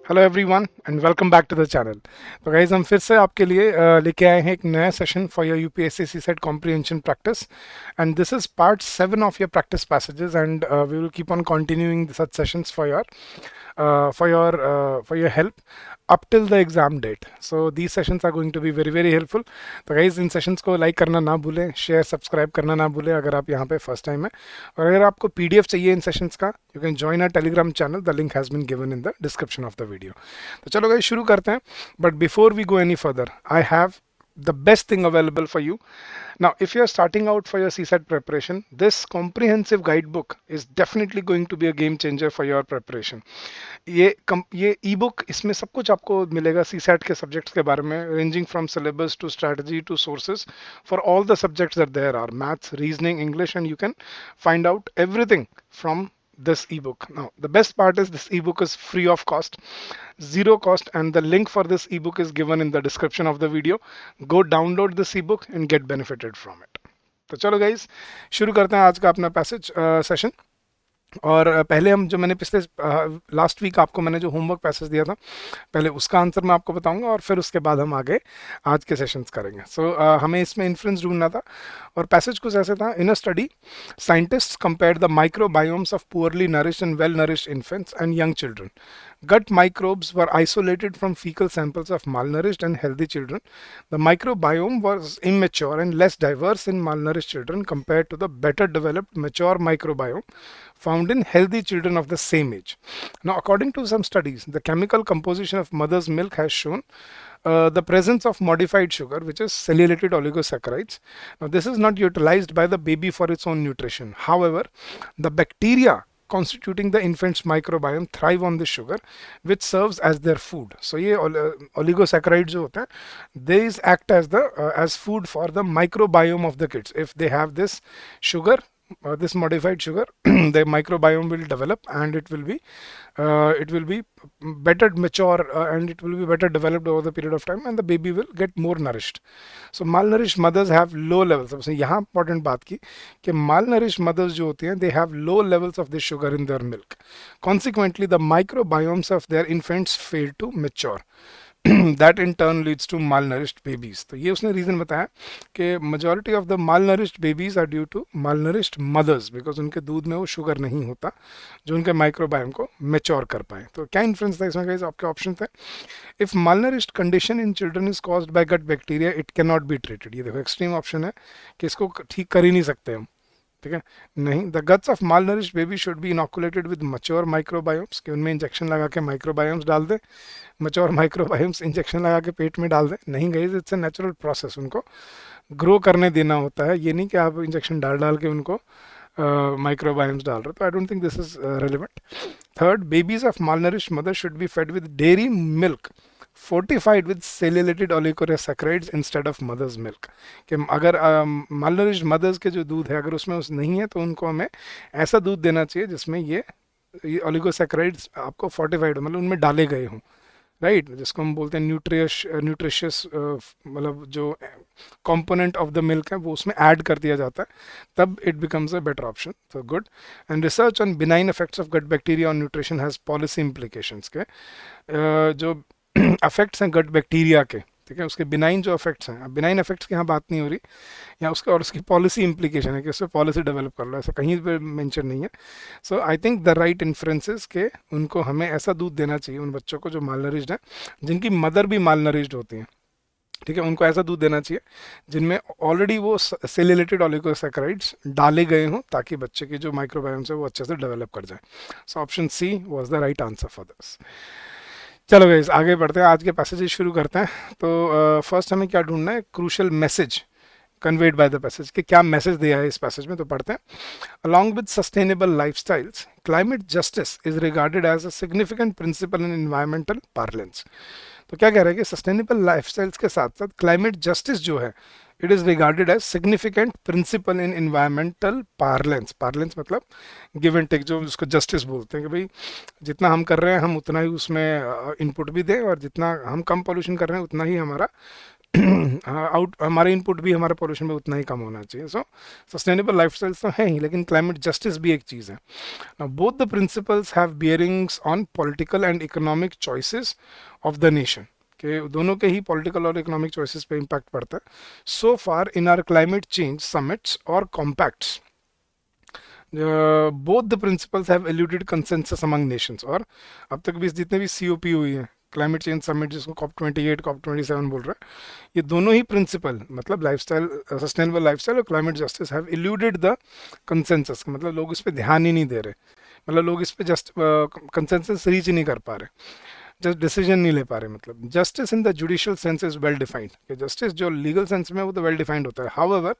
Hello everyone and welcome back to the channel. तो guys हम फिर से आपके लिए लेके आए हैं एक नया session for your UPSC CSAT comprehension practice and this is part 7 of your practice passages and we will keep on continuing such sessions for your for your help up till the exam date. So these sessions are going to be very helpful. तो guys in sessions को like करना ना भूलें, share subscribe करना ना भूलें अगर आप यहाँ पे फर्स्ट टाइम है। और अगर आपको पीडीएफ चाहिए इन सेशंस का, you can join our Telegram channel, the link has been given in the description of the video. तो चलो गाइज शुरू करते हैं, but before we go any further I have the best thing available for you. Now, if you are starting out for your CSAT preparation, this comprehensive guidebook is definitely going to be a game changer for your preparation. ये ई book, इसमें सब कुछ आपको मिलेगा CSAT के subjects के बारे में, ranging from syllabus to strategy to sources for all the subjects that there are, maths, reasoning, English, and you can find out everything from this ebook. Now the best part is this ebook is free of cost, zero cost, and the link for this ebook is given in the description of the video. Go download this ebook and get benefited from it. तो चलो guys शुरू करते हैं आज का अपना passage session. और पहले हम जो मैंने पिछले लास्ट वीक आपको मैंने जो होमवर्क पैसेज दिया था, पहले उसका आंसर मैं आपको बताऊंगा और फिर उसके बाद हम आगे आज के सेशंस करेंगे। सो हमें इसमें इन्फ्लुएंस ढूंढना था और पैसेज कुछ ऐसे था। In a study scientists compared the microbiomes of poorly nourished and well nourished infants and young children. Gut microbes were isolated from fecal samples of malnourished and healthy children. The microbiome was immature and less diverse in malnourished children compared to the better developed mature microbiome found in healthy children of the same age. Now, according to some studies, the chemical composition of mother's milk has shown the presence of modified sugar, which is cellulated oligosaccharides. Now, this is not utilized by the baby for its own nutrition. However, the bacteria constituting the infant's microbiome thrive on this sugar, which serves as their food. So ये oligosaccharides जो होते हैं, these act as the as food for the microbiome of the kids. If they have this sugar, this modified sugar, the microbiome will develop and it will be better mature and it will be better developed over the period of time, and the baby will get more nourished. So malnourished mothers have low levels. अब यहाँ important बात की कि malnourished mothers जो होती हैं, they have low levels of this sugar in their milk. Consequently, the microbiomes of their infants fail to mature. That in turn leads to malnourished babies. तो ये उसने रीज़न बताया कि majority of the malnourished babies are due to malnourished mothers because उनके दूध में वो sugar नहीं होता जो उनके माइक्रोबायोम को मेच्योर कर पाए। तो क्या इन्फ्लुएंस था इसमें गाइस? आपके ऑप्शन थे, if malnourished condition in children is caused by gut bacteria it cannot be treated. ये देखो एक्सट्रीम ऑप्शन है कि इसको ठीक कर ही नहीं सकते हम, ठीक है? नहीं, the guts of malnourished baby should be inoculated with mature microbiomes, कि उनमें इंजेक्शन लगा के माइक्रोबायोम्स डाल दे, मच्योर माइक्रोबायोम्स इंजेक्शन लगा के पेट में डाल दे। नहीं गई, इट्स अ नेचुरल प्रोसेस, उनको ग्रो करने देना होता है। ये नहीं कि आप इंजेक्शन डाल डाल के उनको माइक्रोबायोम्स डाल रहे हो। तो I don't think this is relevant. Third, babies of malnourished mother should be fed with dairy milk fortified with cellulated oligosaccharides instead of mother's milk. कि अगर malnourished mothers के जो दूध है अगर उसमें उस नहीं है तो उनको हमें ऐसा दूध देना चाहिए जिसमें ये oligosaccharides आपको fortified हो, मतलब उनमें डाले गए हों, राइट? जिसको हम बोलते हैं न्यूट्रिशियस, मतलब जो कंपोनेंट ऑफ द मिल्क है वो उसमें ऐड कर दिया जाता है, तब it becomes a better option. तो good. And research on benign effects of gut bacteria on nutrition has policy implications के जो अफेक्ट्स हैं गट बैक्टीरिया के, ठीक है, उसके बिनाइन जो इफेक्ट्स हैं, अब बिनाइन इफेक्ट्स की यहाँ बात नहीं हो रही या उसके, और उसकी पॉलिसी इम्प्लीकेशन है कि उससे पॉलिसी डेवलप कर लो, ऐसा कहीं पर मेंशन नहीं है. So I think the right inferences के उनको हमें ऐसा दूध देना चाहिए उन बच्चों को जो मालनरिश्ड हैं, जिनकी मदर भी मालनरिश्ड होती हैं, ठीक है, उनको ऐसा दूध देना चाहिए जिनमें ऑलरेडी वो सेल्युलेटेड ओलिगोसैकेराइड्स डाले गए हों ताकि बच्चे की जो माइक्रोबायोम्स है वो अच्छे से डेवलप कर जाए. सो option she was the right answer for this. चलो गाइस आगे बढ़ते हैं, आज के पैसेज शुरू करते हैं. तो फर्स्ट हमें क्या ढूंढना है? Crucial message conveyed by the passage, कि क्या मैसेज दिया है इस पैसेज में. तो पढ़ते हैं. Along with sustainable lifestyles climate justice is regarded as a significant principle in environmental parlance. तो क्या कह रहे हैं कि सस्टेनेबल लाइफस्टाइल्स के साथ साथ क्लाइमेट जस्टिस जो है it is regarded as significant principle in environmental parlance. Parlance मतलब गिव एंड टेक, जो उसको जस्टिस बोलते हैं कि भाई जितना हम कर रहे हैं हम उतना ही उसमें इनपुट भी दें और जितना हम कम पॉल्यूशन कर रहे हैं उतना ही हमारा आउट हमारे इनपुट भी हमारे पोल्यूशन में उतना ही कम होना चाहिए. सो सस्टेनेबल लाइफस्टाइल तो है ही, लेकिन क्लाइमेट जस्टिस भी एक चीज़ है. Now, both the principles have bearings on political and economic choices of the nation. कि दोनों के ही पॉलिटिकल और इकोनॉमिक चॉइसेस पे इम्पैक्ट पड़ता है. So far in our climate change summits और compacts both the principals have eluded consensus among nations. और अब तक भी जितने भी सीओपी हुई है, क्लाइमेट चेंज समिट जिसको COP28 COP27 बोल रहा है, ये दोनों ही प्रिंसिपल मतलब लाइफस्टाइल, सस्टेनेबल लाइफस्टाइल और climate justice have alluded the consensus. मतलब लोग इस पे ध्यान ही नहीं दे रहे, मतलब लोग इस पे जस्ट कंसेंसस रीच नहीं कर पा रहे, जस्ट डिसीजन नहीं ले पा रहे. मतलब justice in the judicial sense is well defined. Justice जो लीगल सेंस में वो तो वेल डिफाइंड होता है. However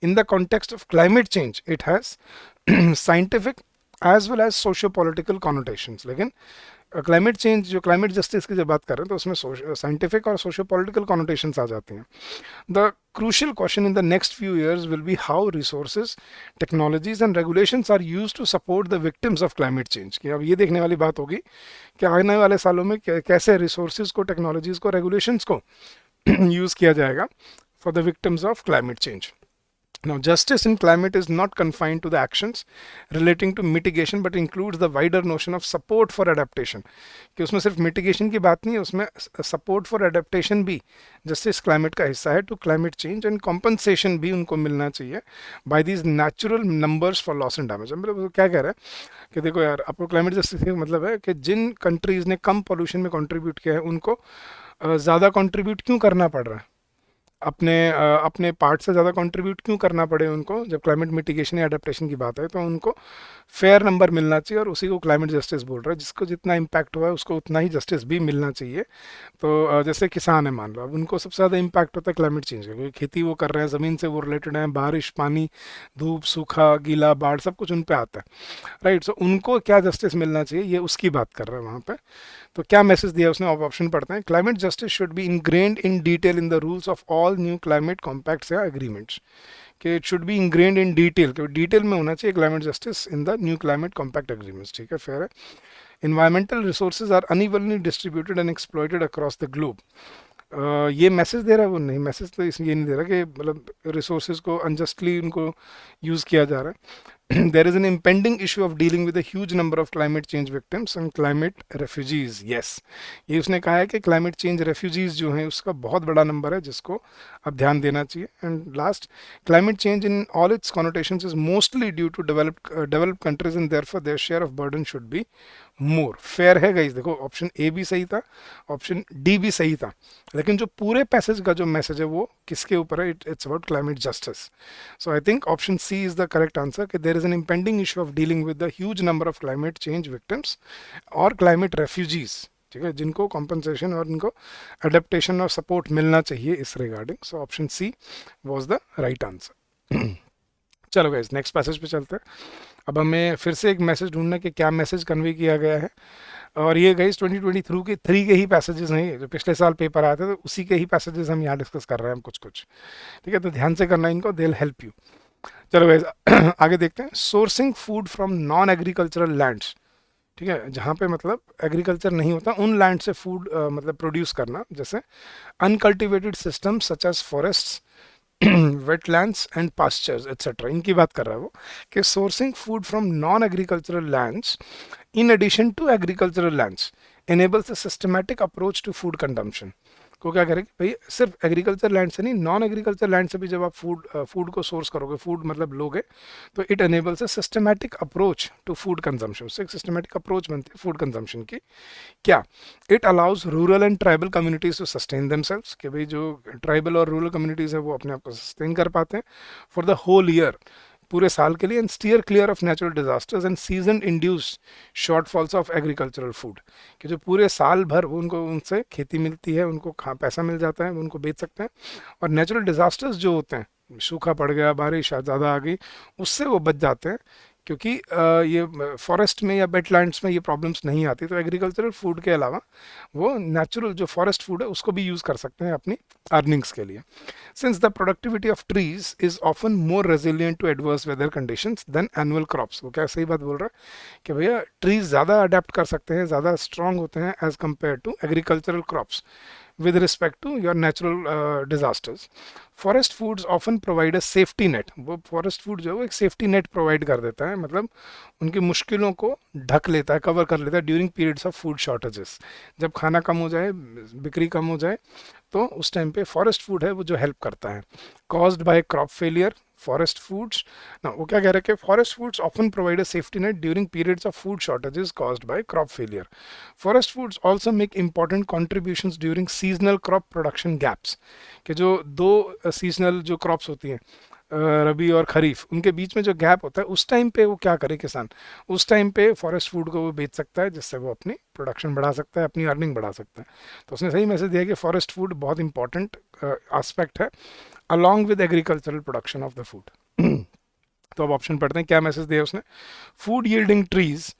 in the context of climate change it has scientific as well as socio political connotations. लेकिन क्लाइमेट चेंज जो climate justice की जब बात कर रहे हैं तो उसमें साइंटिफिक और सोशियो पॉलिटिकल कॉनोटेशंस आ जाती हैं. The crucial question in the next few years will be how resources, technologies and regulations are used to support the victims of climate change. कि अब ये देखने वाली बात होगी कि आने वाले सालों में कैसे resources को, technologies को, regulations को यूज़ किया जाएगा for the victims of climate change. Now, justice in climate is not confined to the actions relating to mitigation, but includes the wider notion of support for adaptation. कि उसमें सिर्फ mitigation की बात नहीं है, उसमें support for adaptation भी justice climate का हिस्सा है. to climate change and compensation भी उनको मिलना चाहिए by these natural numbers for loss and damage. मतलब क्या कह रहा है कि देखो यार, आपको climate justice का मतलब है कि जिन कंट्रीज़ ने कम पॉल्यूशन में कंट्रीब्यूट किया है उनको ज़्यादा कंट्रीब्यूट क्यों करना पड़ रहा है, अपने पार्ट से ज़्यादा कंट्रीब्यूट क्यों करना पड़े उनको. जब क्लाइमेट मिटिगेशन या अडेप्टेशन की बात है तो उनको फेयर नंबर मिलना चाहिए, और उसी को क्लाइमेट जस्टिस बोल रहा है. जिसको जितना इम्पैक्ट हुआ है उसको उतना ही जस्टिस भी मिलना चाहिए. तो जैसे किसान है मान लो, अब उनको सबसे ज़्यादा इम्पैक्ट होता है क्लाइमेट चेंज का, क्योंकि खेती वो कर रहे हैं, ज़मीन से वो रिलेटेड हैं, बारिश, पानी, धूप, सूखा, गीला, बाढ़ सब कुछ उन पर आता है, राइट. सो उनको क्या जस्टिस मिलना चाहिए, ये उसकी बात कर रहे हैं वहाँ पर. तो क्या मैसेज दिया उसने, ऑप्शन पढ़ते हैं. Climate justice should be ingrained in detail in the rules of all new climate compacts या एग्रीमेंट्स. कि it should be ingrained in detail, कि डिटेल में होना चाहिए climate justice in the new climate compact agreements. ठीक है, fair है. Environmental resources are unevenly distributed and exploited across the globe. ये मैसेज दे रहा है वो, नहीं मैसेज तो इसलिए नहीं दे रहा कि मतलब रिसोर्सेज को अनजस्टली उनको यूज़ किया जा रहा है. there is an impending issue of dealing with a huge number of climate change victims and climate refugees. Yes, ये उसने कहा है कि climate change refugees जो हैं उसका बहुत बड़ा नंबर है जिसको अब ध्यान देना चाहिए. And last, climate change in all its connotations is mostly due to developed countries and therefore their share of burden should be more. Fair है गाइस. देखो ऑप्शन ए भी सही था, ऑप्शन डी भी सही था, लेकिन जो पूरे पैसेज का जो मैसेज है वो किसके ऊपर है, it's about climate justice. So I think option C is the correct answer कि there is an impending issue of dealing with the huge number of climate change victims और क्लाइमेट रेफ्यूजीज. ठीक है, जिनको कॉम्पनसेशन और इनको adaptation और support मिलना चाहिए इस रिगार्डिंग. So option C was the right answer. चलो गाइस, नेक्स्ट पैसेज पे चलते हैं. अब हमें फिर से एक मैसेज ढूंढना कि क्या मैसेज कन्वे किया गया है. और ये गाइस 2023 के ही पैसेजेस हैं, जो पिछले साल पेपर आए थे तो उसी के ही पैसेजेस हम यहाँ डिस्कस कर रहे हैं कुछ कुछ. ठीक है, तो ध्यान से करना इनको, दे विल हेल्प यू. चलो गाइस आगे देखते हैं. Sourcing food from non agricultural lands. ठीक है, जहाँ पे मतलब एग्रीकल्चर नहीं होता उन लैंड से फूड मतलब प्रोड्यूस करना, जैसे uncultivated system such as forests, wetlands and pastures et cetera, इनकी बात कर रहा है वो. कि sourcing food from non agricultural lands in addition to agricultural lands enables a systematic approach to food consumption. को क्या करें कि भाई सिर्फ एग्रीकल्चर लैंड से नहीं, नॉन एग्रीकल्चर लैंड से भी जब आप फूड को सोर्स करोगे, फूड मतलब लोगे, तो it enables a systematic approach to food consumption. उससे एक सिस्टमैटिक अप्रोच बनती है फूड कंजम्पशन की. क्या it allows rural and tribal communities to sustain themselves, कि भाई जो ट्राइबल और रूरल कम्युनिटीज़ है वो अपने आप को सस्टेन कर पाते हैं फॉर द होल ईयर, पूरे साल के लिए. And steer clear of natural disasters and season induced shortfalls of agricultural food, कि जो पूरे साल भर उनको उनसे खेती मिलती है, उनको पैसा मिल जाता है, उनको बेच सकते हैं. और नेचुरल डिजास्टर्स जो होते हैं, सूखा पड़ गया, बारिश ज़्यादा आ गई, उससे वो बच जाते हैं, क्योंकि ये फॉरेस्ट में या वेटलैंड्स में ये प्रॉब्लम्स नहीं आती. तो एग्रीकल्चरल फूड के अलावा वो नेचुरल जो फॉरेस्ट फूड है उसको भी यूज़ कर सकते हैं अपनी अर्निंग्स के लिए. Since the productivity of trees is often more resilient to adverse weather conditions than annual crops. वो क्या सही बात बोल रहा है कि भैया ट्रीज ज़्यादा अडेप्ट कर सकते हैं, ज़्यादा स्ट्रॉन्ग होते हैं as compare to agricultural crops. with respect to your natural disasters. Forest foods often provide a safety net, वो फॉरेस्ट फूड जो है वो एक सेफ्टी नेट प्रोवाइड कर देता है, मतलब उनकी मुश्किलों को ढक लेता है, कवर कर लेता है during periods of food shortages. जब खाना कम हो जाए, बिक्री कम हो जाए, तो उस टाइम पे फॉरेस्ट फूड है वो जो हेल्प करता है। Caused by crop failure, forest foods ना, वो क्या कह रहे हैं कि forest foods often provide a safety net during periods of food shortages caused by crop failure. Forest foods also make important contributions during seasonal crop production gaps, कि जो दो सीजनल जो क्रॉप्स होती हैं, रबी और खरीफ, उनके बीच में जो गैप होता है उस टाइम पे वो क्या करे किसान, उस टाइम पे फॉरेस्ट फूड को वो बेच सकता है, जिससे वो अपनी प्रोडक्शन बढ़ा सकता है, अपनी अर्निंग बढ़ा सकता है। तो उसने सही मैसेज दिया कि फॉरेस्ट फूड बहुत इंपॉर्टेंट एस्पेक्ट है along with agricultural production of the food. तो अब ऑप्शन पढ़ते हैं, क्या मैसेज दिया उसने। Food yielding trees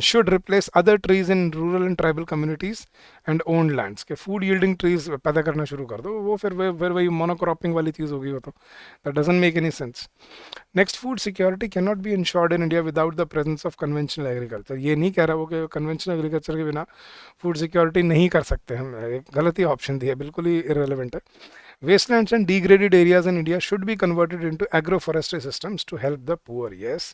should replace other trees in rural and tribal communities and owned lands, के फूड yielding trees पैदा करना शुरू कर दो, वो फिर वही मोनोक्रॉपिंग वाली चीज़ होगी वो, तो that doesn't make any sense. Next, food security cannot be ensured in India without the presence of conventional agriculture, ये नहीं कह रहा वो कि conventional agriculture के बिना फूड सिक्योरिटी नहीं कर सकते हम, एक गलत ही ऑप्शन दिया, बिल्कुल ही irrelevant है। Wastelands and degraded areas in India should be converted into agroforestry systems to help the poor. Yes,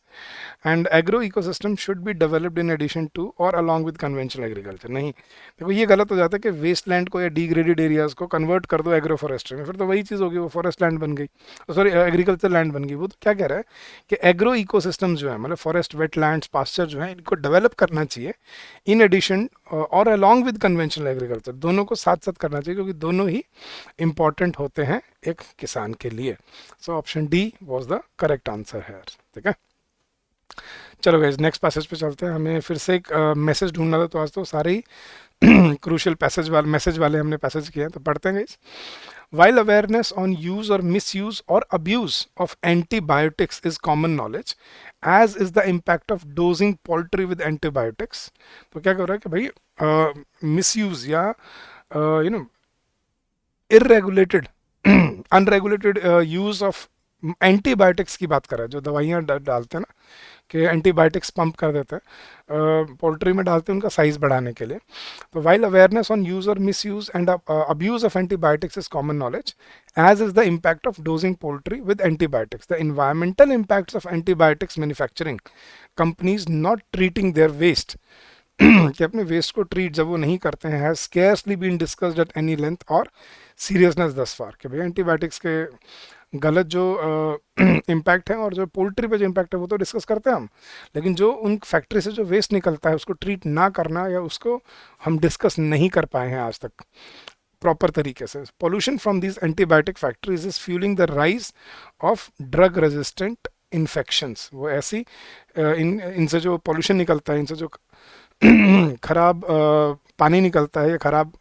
and agro ecosystem should be developed in addition to or along with conventional agriculture. नहीं, देखो ये गलत हो जाता है कि Westland को या डिग्रेडेड एरियाज को कन्वर्ट कर दो एग्रो फॉरेस्ट्री में, फिर तो वही चीज़ होगी, वो फॉरेस्ट लैंड बन गई, सॉरी एग्रीकल्चर लैंड बन गई। वो तो क्या कह रहा है कि एग्रो इकोसिस्टम जो है, मतलब फॉरेस्ट, वेटलैंड्स, पास्चर जो है, इनको डेवलप करना चाहिए इन एडिशन और अलॉन्ग विद कन्वेंशनल एग्रीकल्चर, दोनों को साथ साथ करना चाहिए, क्योंकि दोनों ही इंपॉर्टेंट होते हैं एक किसान के लिए। So option D was the correct answer है। ठीक है, चलो गाइस नेक्स्ट पैसेज पे चलते हैं। हमें फिर से एक मैसेज ढूंढना था, तो आज तो सारे ही क्रूशियल मैसेज वाले हमने पैसेज किए हैं, तो पढ़ते हैं guys. While awareness on use or misuse or abuse of antibiotics is common knowledge, as is the impact of dosing poultry with antibiotics. तो क्या कर रहा है कि भाई मिसयूज या you know irregulated unregulated use of antibiotics की बात कर रहा है, जो दवाइयाँ डालते हैं ना, कि एंटीबायोटिक्स पंप कर देते हैं, पोल्ट्री में डालते हैं उनका साइज बढ़ाने के लिए। तो वाइल अवेयरनेस ऑन यूज और misuse and abuse of antibiotics is common knowledge, as is the impact of dosing poultry with antibiotics, the environmental impacts of antibiotics manufacturing companies not treating their waste, कि अपने waste को treat जब वो नहीं करते हैं, has scarcely been discussed at any length और seriousness thus far, कि भैया एंटीबायोटिक्स के गलत जो इम्पैक्ट है और जो पोल्ट्री पे जो इम्पैक्ट है वो तो डिस्कस करते हैं हम, लेकिन जो उन फैक्ट्री से जो वेस्ट निकलता है उसको ट्रीट ना करना या उसको हम डिस्कस नहीं कर पाए हैं आज तक प्रॉपर तरीके से। Pollution from these antibiotic factories is fuelling the rise of drug resistant infections, वो ऐसी इनसे जो पोल्यूशन निकलता है, इनसे जो खराब पानी निकलता है या खराब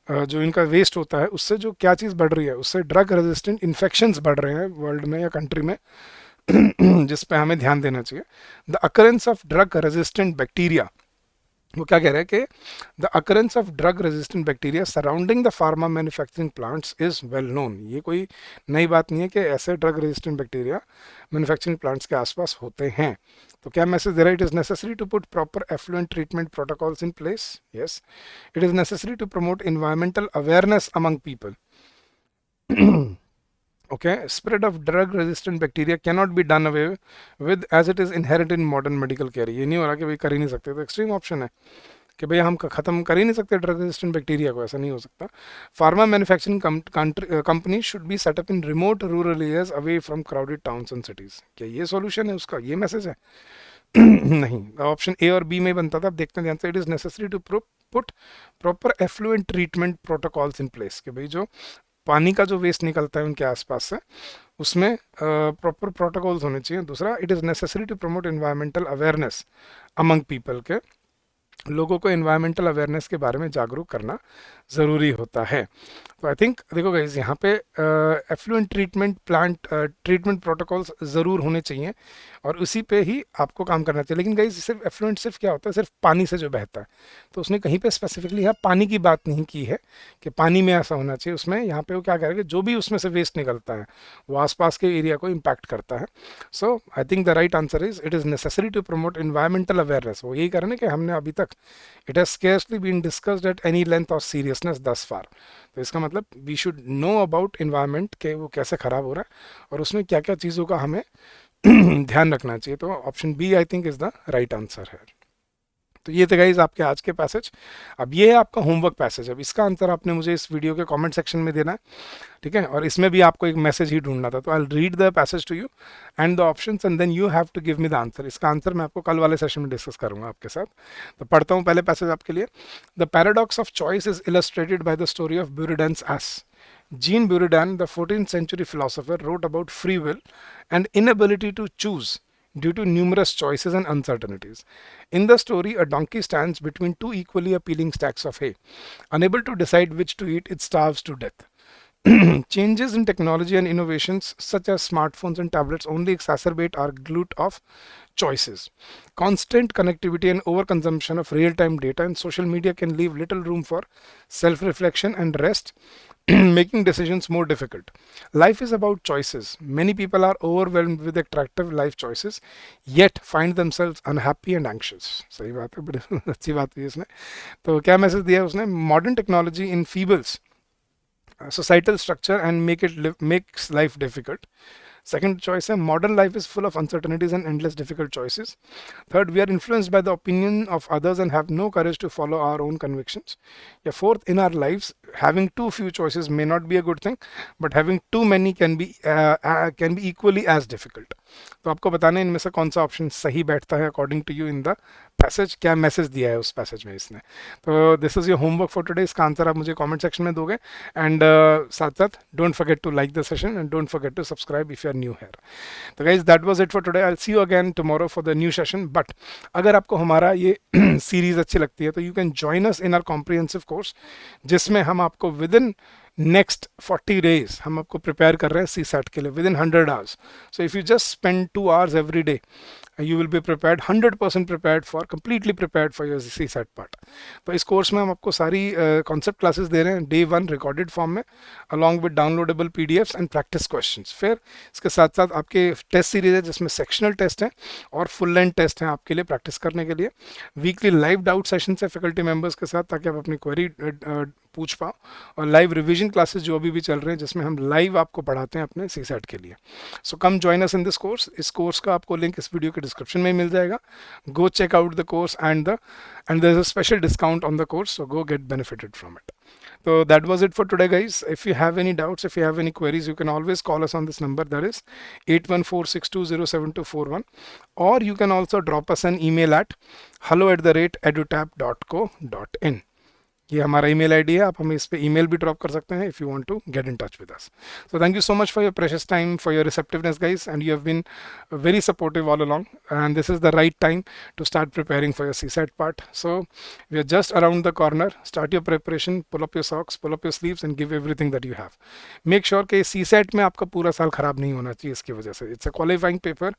जो इनका वेस्ट होता है, उससे जो क्या चीज़ बढ़ रही है, उससे ड्रग रेजिस्टेंट इन्फेक्शंस बढ़ रहे हैं वर्ल्ड में या कंट्री में, जिस पे हमें ध्यान देना चाहिए। The occurrence of drug resistant bacteria, वो क्या कह रहे हैं कि the occurrence of drug resistant bacteria surrounding the pharma manufacturing plants is well known, ये कोई नई बात नहीं है कि ऐसे drug resistant bacteria manufacturing plants के आसपास होते हैं। तो क्या मैसेज दे रहा है, it is necessary to put proper effluent treatment protocols in place, yes, it is necessary to promote environmental awareness among people, okay, spread of drug resistant bacteria cannot be done away with as it is inherent in modern medical care, ये नहीं हो रहा कि भाई कर ही नहीं सकते, तो एक्सट्रीम ऑप्शन है कि भाई हम खत्म कर ही नहीं सकते ड्रग रेजिस्टेंट बैक्टीरिया को, ऐसा नहीं हो सकता। Pharma manufacturing company should be set up in remote rural areas away from crowded towns and cities, क्या ये सॉल्यूशन है उसका, ये मैसेज है? नहीं, ऑप्शन ए और बी में बनता था। अब देखते हैं ध्यान से, it is necessary to put proper effluent treatment protocols in place, कि भाई जो पानी का जो वेस्ट निकलता है उनके आसपास से, उसमें प्रॉपर प्रोटोकॉल्स होने चाहिए। दूसरा, it is necessary to promote environmental awareness among people, के लोगों को एनवायरमेंटल अवेयरनेस के बारे में जागरूक करना ज़रूरी होता है। तो आई थिंक देखो गाइज, यहाँ पे एफ्लुएंट ट्रीटमेंट प्रोटोकॉल्स ज़रूर होने चाहिए और उसी पे ही आपको काम करना चाहिए। लेकिन गाइज सिर्फ एफ्लुएंट सिर्फ क्या होता है, सिर्फ पानी से जो बहता है, तो उसने कहीं पे स्पेसिफिकली यहाँ पानी की बात नहीं की है कि पानी में ऐसा होना चाहिए। उसमें यहाँ पे वो क्या करेंगे, जो भी उसमें से वेस्ट निकलता है वो आसपास के एरिया को इम्पैक्ट करता है। So I think the right answer is it is necessary to promote environmental awareness. वो यही करें कि हमने अभी तक तक, it has scarcely been discussed at any length और सीरियसनेस दस फार। तो इसका मतलब we should know about environment के वो कैसे ख़राब हो रहा है और उसमें क्या क्या चीज़ों का हमें ध्यान रखना चाहिए। तो option B I think is the right answer है। तो ये थे गाइज आपके आज के पैसेज। अब ये है आपका होमवर्क पैसेज। अब इसका आंसर आपने मुझे इस वीडियो के कमेंट सेक्शन में देना है, ठीक है। और इसमें भी आपको एक मैसेज ही ढूंढना था। तो I read the passage to you and the options and then you have to give me the answer. इसका आंसर मैं आपको कल वाले सेशन में डिस्कस करूंगा आपके साथ। तो पढ़ता हूँ पहले पैसेज आपके लिए। The paradox of choice is illustrated by the story of Buridan's ass. Jean Buridan, the 14th century philosopher, wrote about free will and inability to choose due to numerous choices and uncertainties. In the story, a donkey stands between two equally appealing stacks of hay. Unable to decide which to eat, it starves to death. Changes in technology and innovations such as smartphones and tablets only exacerbate our glut of choices. Constant connectivity and overconsumption of real-time data and social media can leave little room for self-reflection and rest, making decisions more difficult. Life is about choices. Many people are overwhelmed with attractive life choices, yet find themselves unhappy and anxious. सही बात है, बड़ी अच्छी बात है इसने। तो क्या मैसेज दिया है उसने? Modern technology enfeebles societal structure and makes life difficult. Second choice है, modern life is full of uncertainties and endless difficult choices. Third, we are influenced by the opinion of others and have no courage to follow our own convictions. Yeah, fourth, in our lives, having too few choices may not be a good thing, but having too many can be equally as difficult. तो आपको बताना है इनमें से कौन सा option सही बैठता है according to you in the passage. क्या मैसेज दिया है उस पैसेज में इसने। तो this is your homework for today. इसका आंसर आप मुझे कमेंट सेक्शन में दोगे एंड साथ साथ don't forget to like the session and don't forget to subscribe if you are new here. तो guys that was it for today. I will see you again tomorrow for the new session. But अगर आपको हमारा ये series अच्छी लगती है तो you can join us in our comprehensive course, जिसमें हम आपको विद इन नेक्स्ट 40 days हम आपको प्रिपेयर कर रहे हैं CSAT के लिए with in 100 hours. So if you just spend 2 hours every day, you will be prepared 100% prepared for completely prepared for your CSAT part. तो इस कोर्स में हम आपको सारी कॉन्सेप्ट क्लासेस दे रहे हैं डे 1 रिकॉर्डेड फॉर्म में along with downloadable PDFs and practice questions. फिर इसके साथ साथ आपके टेस्ट सीरीज है जिसमें सेक्शनल टेस्ट हैं और फुल लेंथ टेस्ट हैं आपके लिए प्रैक्टिस करने के लिए। वीकली लाइव डाउट सेशन है फैकल्टी मेंबर्स के साथ ताकि आप अपनी क्वेरी पूछ पाओ, और लाइव रिवीजन क्लासेस जो अभी भी चल रहे हैं जिसमें हम लाइव आपको पढ़ाते हैं अपने CSAT के लिए। So come join us in this course. इस कोर्स का आपको लिंक इस वीडियो के डिस्क्रिप्शन में मिल जाएगा। Go check out the course and there is a special discount on the course, so go get benefited from it. So that was it for today, guys. If you have any doubts, if you have any queries, you can always call us on this number, that is 8146207241, or you can also drop us an email at hello@edutap.co.in. ये हमारा email ID है, आप हमें इस पे email भी drop कर सकते हैं if you want to get in touch with us. So thank you so much for your precious time, for your receptiveness guys, and you have been very supportive all along, and this is the right time to start preparing for your CSAT part. So we are just around the corner. Start your preparation, pull up your socks, pull up your sleeves and give everything that you have. Make sure कि CSAT में आपका पूरा साल खराब नहीं होना चाहिए इसकी वजह से। It's a qualifying paper,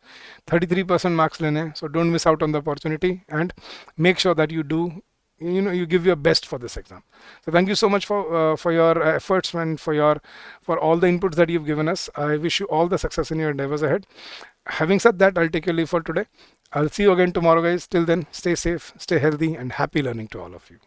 33% marks लेने हैं, so don't miss out on the opportunity and make sure that you give your best for this exam. So thank you so much for your efforts and for all the inputs that you've given us. I wish you all the success in your endeavors ahead. Having said that, I'll take your leave for today. I'll see you again tomorrow, guys. Till then, stay safe, stay healthy, and happy learning to all of you.